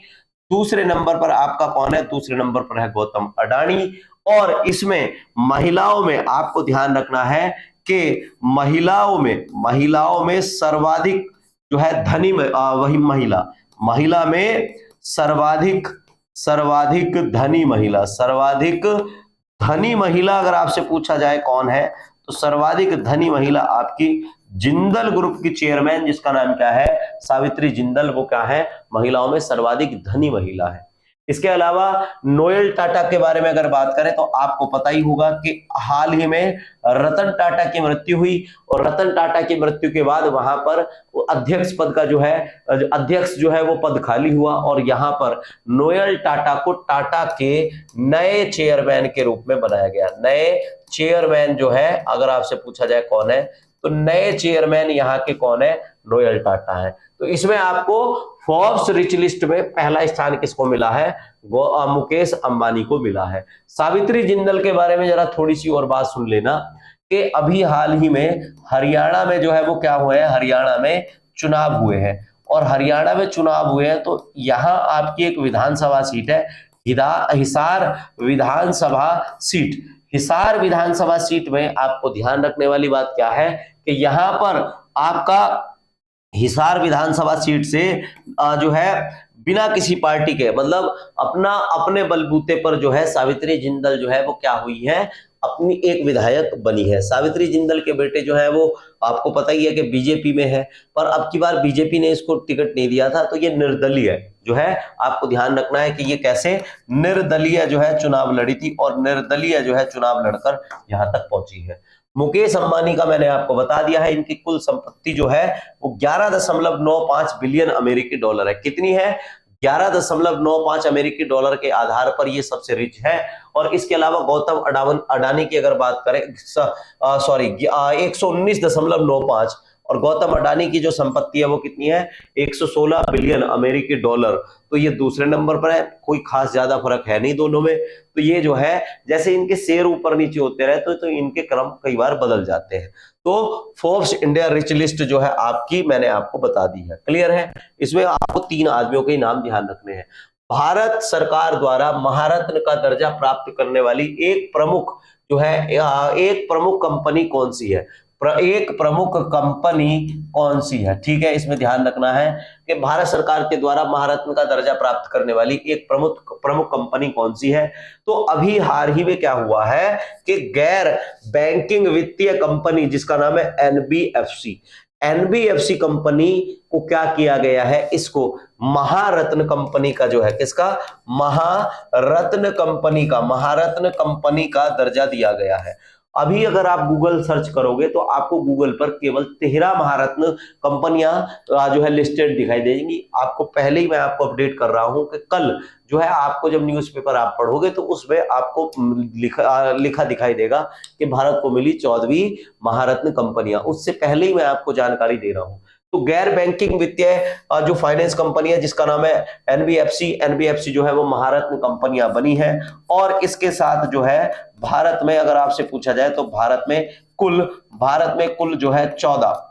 दूसरे नंबर पर आपका कौन है, दूसरे नंबर पर है गौतम अडानी। और इसमें महिलाओं में आपको ध्यान रखना है कि महिलाओं में सर्वाधिक जो है धनी वही महिला में सर्वाधिक सर्वाधिक धनी महिला, सर्वाधिक धनी महिला अगर आपसे पूछा जाए कौन है, तो सर्वाधिक धनी महिला आपकी जिंदल ग्रुप की चेयरमैन जिसका नाम क्या है, सावित्री जिंदल, वो क्या है, महिलाओं में सर्वाधिक धनी महिला है। इसके अलावा नोएल टाटा के बारे में अगर बात करें तो आपको पता ही होगा कि हाल ही में रतन टाटा की मृत्यु हुई, और रतन टाटा की मृत्यु के बाद वहां पर अध्यक्ष पद का जो है अध्यक्ष जो है वो पद खाली हुआ, और यहां पर नोएल टाटा को टाटा के नए चेयरमैन के रूप में बनाया गया। नए चेयरमैन जो है अगर आपसे पूछा जाए कौन है, तो नए चेयरमैन यहाँ के कौन है, नोएल टाटा है। तो इसमें आपको फोर्ब्स रिच लिस्ट में पहला स्थान किसको मिला है, मुकेश अंबानी को मिला है। सावित्री जिंदल के बारे में जरा थोड़ी सी और बात सुन लेना कि अभी हाल ही में हरियाणा में जो है वो क्या हुए हैं, हरियाणा में चुनाव हुए हैं, और हरियाणा में चुनाव हुए हैं तो यहाँ आपकी एक विधानसभा सीट है, हिसार विधानसभा सीट। हिसार विधानसभा सीट में आपको ध्यान रखने वाली बात क्या है कि यहां पर आपका हिसार विधानसभा सीट से जो है बिना किसी पार्टी के, मतलब अपने बलबूते पर जो है सावित्री जिंदल जो है वो क्या हुई है, अपनी एक विधायक बनी है। सावित्री जिंदल के बेटे जो है वो आपको पता ही है कि बीजेपी में है, पर अब की बार बीजेपी ने इसको टिकट नहीं दिया था, तो ये निर्दलीय जो है, आपको ध्यान रखना है कि ये कैसे निर्दलीय जो है चुनाव लड़ी थी, और निर्दलीय जो है चुनाव लड़कर यहां तक पहुंची है। मुकेश अंबानी का मैंने आपको बता दिया है, इनकी कुल संपत्ति जो है वो 11.95 बिलियन अमेरिकी डॉलर है। कितनी है, 11.95 अमेरिकी डॉलर के आधार पर ये सबसे रिच है। और इसके अलावा गौतम अडानी की अगर बात करें, सॉरी 119.95, और गौतम अडानी की जो संपत्ति है वो कितनी है, 116 बिलियन अमेरिकी डॉलर। तो ये दूसरे नंबर पर है, कोई खास ज्यादा फर्क है नहीं दोनों में। तो ये जो है जैसे इनके शेयर ऊपर नीचे होते रहते तो इनके क्रम कई बार बदल जाते हैं। तो फोर्ब्स इंडिया रिच लिस्ट जो है आपकी मैंने आपको बता दी है, क्लियर है। इसमें आपको 3 आदमियों के नाम ध्यान रखने हैं। भारत सरकार द्वारा महारत्न का दर्जा प्राप्त करने वाली एक प्रमुख जो है एक प्रमुख कंपनी कौन सी है, एक प्रमुख कंपनी कौन सी है, ठीक है। इसमें ध्यान रखना है कि भारत सरकार के द्वारा महारत्न का दर्जा प्राप्त करने वाली एक प्रमुख कंपनी कौन सी है। तो अभी हाल ही में क्या हुआ है कि गैर बैंकिंग वित्तीय कंपनी जिसका नाम है एनबीएफसी कंपनी को क्या किया गया है, इसको महारत्न कंपनी का जो है, किसका, महारत्न कंपनी का दर्जा दिया गया है। अभी अगर आप गूगल सर्च करोगे तो आपको गूगल पर केवल 13 महारत्न कंपनियां जो है लिस्टेड दिखाई देंगी। आपको पहले ही मैं आपको अपडेट कर रहा हूं कि कल जो है आपको जब न्यूज़पेपर आप पढ़ोगे तो उसमें आपको लिखा दिखाई देगा कि भारत को मिली 14वीं महारत्न कंपनियां। उससे पहले ही मैं आपको जानकारी दे रहा हूं। तो गैर बैंकिंग वित्तीय जो फाइनेंस कंपनी है जिसका नाम है एनबीएफसी जो है वो महारत्न कंपनियां बनी है। और इसके साथ जो है भारत में अगर आपसे पूछा जाए तो भारत में कुल जो है 14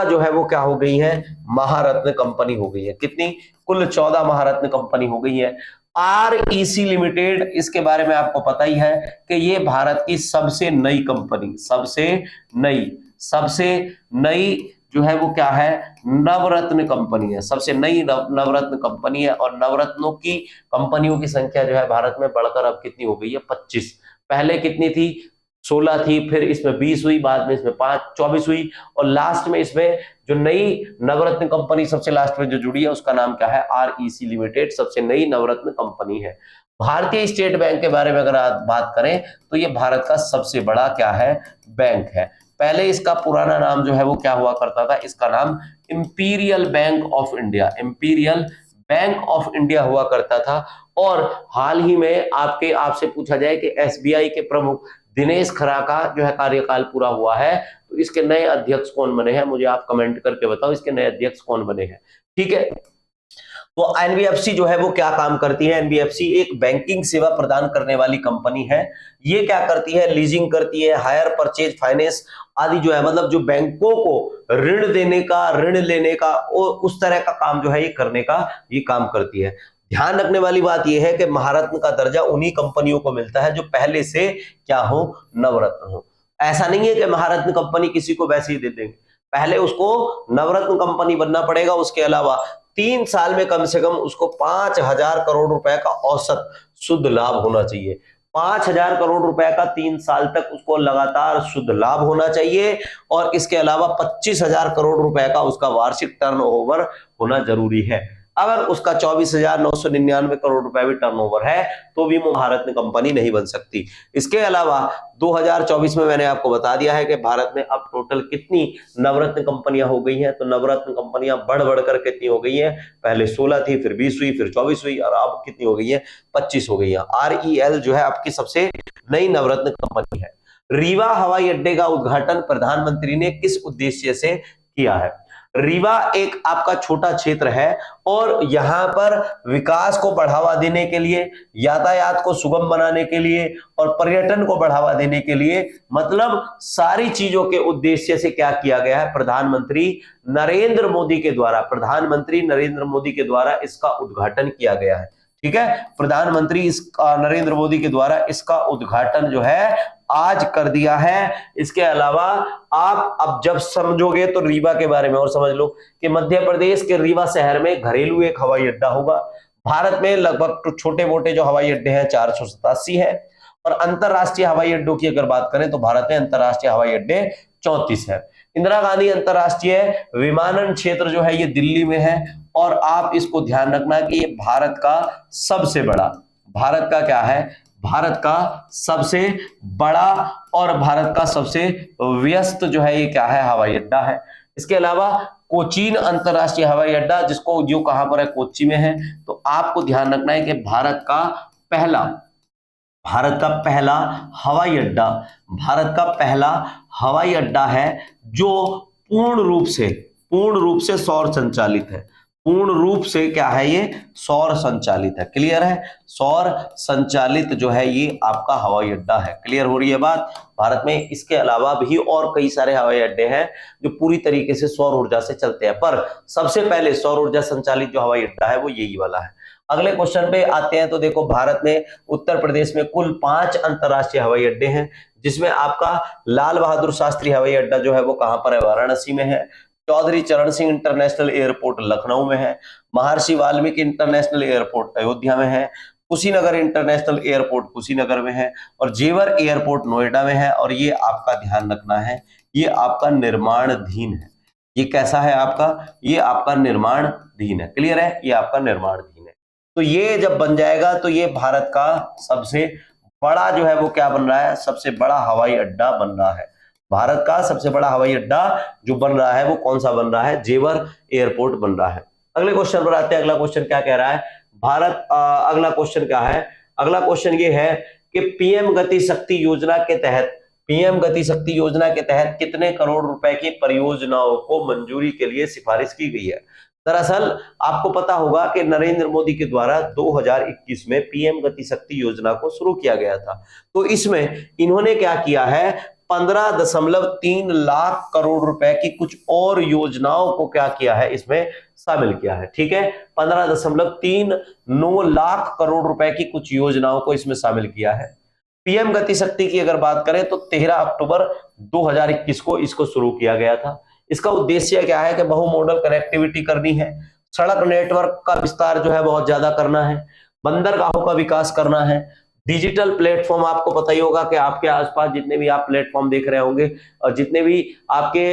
जो है वो क्या हो गई है, महारत्न कंपनी हो गई है। कितनी, कुल 14 महारत्न कंपनी हो गई है। REC लिमिटेड, इसके बारे में आपको पता ही है कि ये भारत की सबसे नई कंपनी, सबसे नई जो है वो क्या है, नवरत्न कंपनी है, सबसे नई नवरत्न कंपनी है। और नवरत्नों की कंपनियों की संख्या जो है भारत में बढ़कर अब कितनी हो गई है, 25। पहले कितनी थी, 16 थी, फिर इसमें 20 हुई, बाद में इसमें 24 हुई, और लास्ट में इसमें जो नई नवरत्न कंपनी सबसे लास्ट में जो जुड़ी है उसका नाम क्या है, REC लिमिटेड, सबसे नई नवरत्न कंपनी है। भारतीय स्टेट बैंक के बारे में अगर आप बात करें तो ये भारत का सबसे बड़ा क्या है, बैंक है। पहले इसका पुराना नाम जो है वो क्या हुआ करता था, इसका नाम imperial bank of India, imperial bank of India हुआ करता था। और हाल ही में आपसे पूछा जाए कि SBI के प्रमुख दिनेश खरा का जो है कार्यकाल पूरा हुआ है, तो इसके नए अध्यक्ष कौन बने हैं, मुझे आप कमेंट करके बताओ इसके नए अध्यक्ष कौन बने हैं। ठीक है, तो एनबीएफसी जो है वो क्या काम करती है, एनबीएफसी एक बैंकिंग सेवा प्रदान करने वाली कंपनी है। ये क्या करती है, लीजिंग करती है, हायर परचेज फाइनेंस आदि जो है, मतलब जो बैंकों को ऋण देने का, ऋण लेने का, उस तरह का काम जो है ये करने का ये काम करती है। ध्यान रखने वाली बात यह है कि महारत्न का दर्जा उन्हीं कंपनियों को मिलता है जो पहले से क्या हो, नवरत्न हो। ऐसा नहीं है कि महारत्न कंपनी किसी को वैसे ही दे देंगे, पहले उसको नवरत्न कंपनी बनना पड़ेगा। उसके अलावा 3 साल में कम से कम उसको 5,000 करोड़ रुपए का औसत शुद्ध लाभ होना चाहिए। 5,000 करोड़ रुपए का 3 साल तक उसको लगातार शुद्ध लाभ होना चाहिए, और इसके अलावा 25,000 करोड़ रुपए का उसका वार्षिक टर्नओवर होना जरूरी है। अगर उसका 24,999 करोड़ रुपए भी टर्नओवर है तो भी महारत्न कंपनी नहीं बन सकती। इसके अलावा 2024 में मैंने आपको बता दिया है कि भारत में अब टोटल कितनी नवरत्न कंपनियां हो गई हैं, तो नवरत्न कंपनियां बढ़ बढ़कर कितनी हो गई हैं, पहले 16 थी, फिर 20 हुई, फिर 24 हुई, और अब कितनी हो गई है, 25 हो गई है। REL जो है आपकी सबसे नई नवरत्न कंपनी है। रीवा हवाई अड्डे का उद्घाटन प्रधानमंत्री ने किस उद्देश्य से किया है। रीवा एक आपका छोटा क्षेत्र है और यहां पर विकास को बढ़ावा देने के लिए, यातायात को सुगम बनाने के लिए और पर्यटन को बढ़ावा देने के लिए, मतलब सारी चीजों के उद्देश्य से क्या किया गया है, प्रधानमंत्री नरेंद्र मोदी के द्वारा इसका उद्घाटन किया गया है। ठीक है, प्रधानमंत्री नरेंद्र मोदी के द्वारा इसका उद्घाटन जो है आज कर दिया है। इसके अलावा आप अब जब समझोगे तो रीवा के बारे में और समझ लो कि मध्य प्रदेश के रीवा शहर में घरेलू एक हवाई अड्डा होगा। भारत में लगभग छोटे मोटे जो हवाई अड्डे हैं 487 है, और अंतरराष्ट्रीय हवाई अड्डों की अगर बात करें तो भारत में अंतरराष्ट्रीय हवाई अड्डे 34 है। इंदिरा गांधी अंतरराष्ट्रीय विमानन क्षेत्र जो है ये दिल्ली में है, और आप इसको ध्यान रखना कि ये भारत का सबसे बड़ा, भारत का क्या है, भारत का सबसे बड़ा और भारत का सबसे व्यस्त जो है ये क्या है, हवाई अड्डा है। इसके अलावा कोचीन अंतरराष्ट्रीय हवाई अड्डा, जिसको जो कहां पर है, कोच्चि में है। तो आपको ध्यान रखना है कि भारत का पहला भारत का पहला हवाई अड्डा है जो पूर्ण रूप से सौर संचालित है। पूर्ण रूप से क्या है, ये सौर संचालित है। क्लियर है, सौर संचालित जो है ये आपका हवाई अड्डा है। क्लियर हो रही है बात। भारत में इसके अलावा भी और कई सारे हवाई अड्डे हैं जो पूरी तरीके से सौर ऊर्जा से चलते हैं, पर सबसे पहले सौर ऊर्जा संचालित जो हवाई अड्डा है वो यही वाला है। अगले क्वेश्चन पे आते हैं। तो देखो, भारत में उत्तर प्रदेश में कुल 5 अंतरराष्ट्रीय हवाई अड्डे हैं, जिसमें आपका लाल बहादुर शास्त्री हवाई अड्डा जो है वो कहां पर है, वाराणसी में है। चौधरी चरण सिंह इंटरनेशनल एयरपोर्ट लखनऊ में है। महर्षि वाल्मीकि इंटरनेशनल एयरपोर्ट अयोध्या में है। कुशीनगर इंटरनेशनल एयरपोर्ट कुशीनगर में है, और जेवर एयरपोर्ट नोएडा में है। और ये आपका ध्यान रखना है, ये आपका निर्माणाधीन है। ये कैसा है आपका, ये आपका निर्माणाधीन है। क्लियर है, ये आपका निर्माणाधीन है। तो ये जब बन जाएगा तो ये भारत का सबसे बड़ा जो है वो क्या बन रहा है, सबसे बड़ा हवाई अड्डा बन रहा है। भारत का सबसे बड़ा हवाई अड्डा जो बन रहा है वो कौन सा बन रहा है, जेवर एयरपोर्ट बन रहा है। अगले क्वेश्चन पर आते हैं। अगला क्वेश्चन क्या कह रहा है, अगला क्वेश्चन क्या है, अगला क्वेश्चन ये है कि पीएम गति शक्ति योजना के तहत कितने करोड़ रुपए की परियोजनाओं को मंजूरी के लिए सिफारिश की गई है। दरअसल आपको पता होगा कि नरेंद्र मोदी के द्वारा 2021 में पीएम गति शक्ति योजना को शुरू किया गया था। तो इसमें इन्होंने क्या किया है, 15.3 लाख करोड़ रुपए की कुछ और योजनाओं को क्या किया है, इसमें शामिल किया है। ठीक है, 15.39 लाख करोड़ रुपए की कुछ योजनाओं को इसमें शामिल किया है। पीएम गति शक्ति की अगर बात करें तो 13 अक्टूबर 2021 को इसको शुरू किया गया था। इसका उद्देश्य क्या है कि बहुमोडल कनेक्टिविटी करनी है, सड़क नेटवर्क का विस्तार जो है बहुत ज्यादा करना है, बंदरगाहों का विकास करना है, डिजिटल प्लेटफॉर्म, आपको पता ही होगा कि आपके आसपास जितने भी आप प्लेटफॉर्म देख रहे होंगे और जितने भी आपके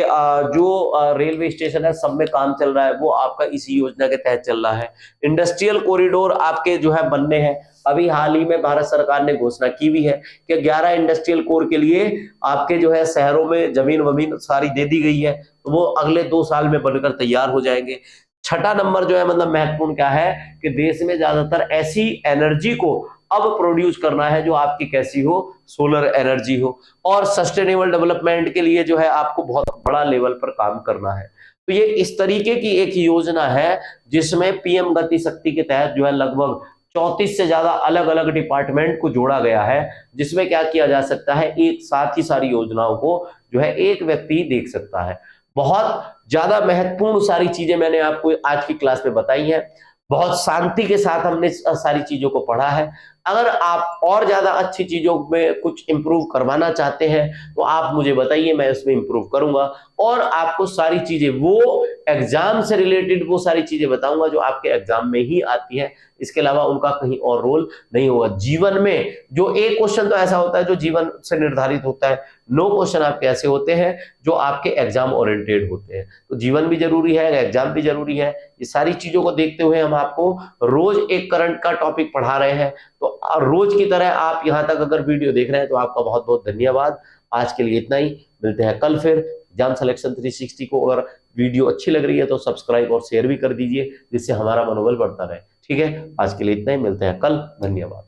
जो रेलवे स्टेशन है सब में काम चल रहा है वो आपका इसी योजना के तहत चल रहा है। इंडस्ट्रियल कॉरिडोर आपके जो है बनने हैं। अभी हाल ही में भारत सरकार ने घोषणा की भी है कि 11 इंडस्ट्रियल कोर के लिए आपके जो है शहरों में जमीन वमीन सारी दे दी गई है, तो वो अगले 2 साल में बनकर तैयार हो जाएंगे। छठा नंबर जो है मतलब महत्वपूर्ण क्या है कि देश में ज्यादातर ऐसी एनर्जी को अब प्रोड्यूस करना है जो आपकी कैसी हो, सोलर एनर्जी हो। और सस्टेनेबल डेवलपमेंट के लिए जो है आपको बहुत बड़ा लेवल पर काम करना है। तो ये इस तरीके की एक योजना है जिसमें पीएम गति शक्ति के तहत जो है लगभग 34 से ज्यादा अलग अलग डिपार्टमेंट को जोड़ा गया है, जिसमें क्या किया जा सकता है, एक साथ ही सारी योजनाओं को जो है एक व्यक्ति देख सकता है। बहुत ज्यादा महत्वपूर्ण सारी चीजें मैंने आपको आज की क्लास में बताई हैं। बहुत शांति के साथ हमने सारी चीजों को पढ़ा है। अगर आप और ज्यादा अच्छी चीजों में कुछ इंप्रूव करवाना चाहते हैं तो आप मुझे बताइए, मैं इसमें इंप्रूव करूंगा और आपको सारी चीजें वो एग्जाम से रिलेटेड वो सारी चीजें बताऊंगा जो आपके एग्जाम में ही आती है। इसके अलावा उनका कहीं और रोल नहीं होगा। जीवन में जो एक क्वेश्चन तो ऐसा होता है जो जीवन से निर्धारित होता है, 9 क्वेश्चन आपके ऐसे होते हैं जो आपके एग्जाम ओरिएंटेड होते हैं। तो जीवन भी जरूरी है, एग्जाम भी जरूरी है। ये सारी चीजों को देखते हुए हम आपको रोज एक करंट का टॉपिक पढ़ा रहे हैं। तो रोज की तरह आप यहां तक अगर वीडियो देख रहे हैं तो आपका बहुत बहुत धन्यवाद। आज के लिए इतना ही, मिलते हैं कल फिर। एग्जाम सिलेक्शन 360 को अगर वीडियो अच्छी लग रही है तो सब्सक्राइब और शेयर भी कर दीजिए जिससे हमारा मनोबल बढ़ता रहे। ठीक है, आज के लिए इतना ही, मिलते हैं कल। धन्यवाद।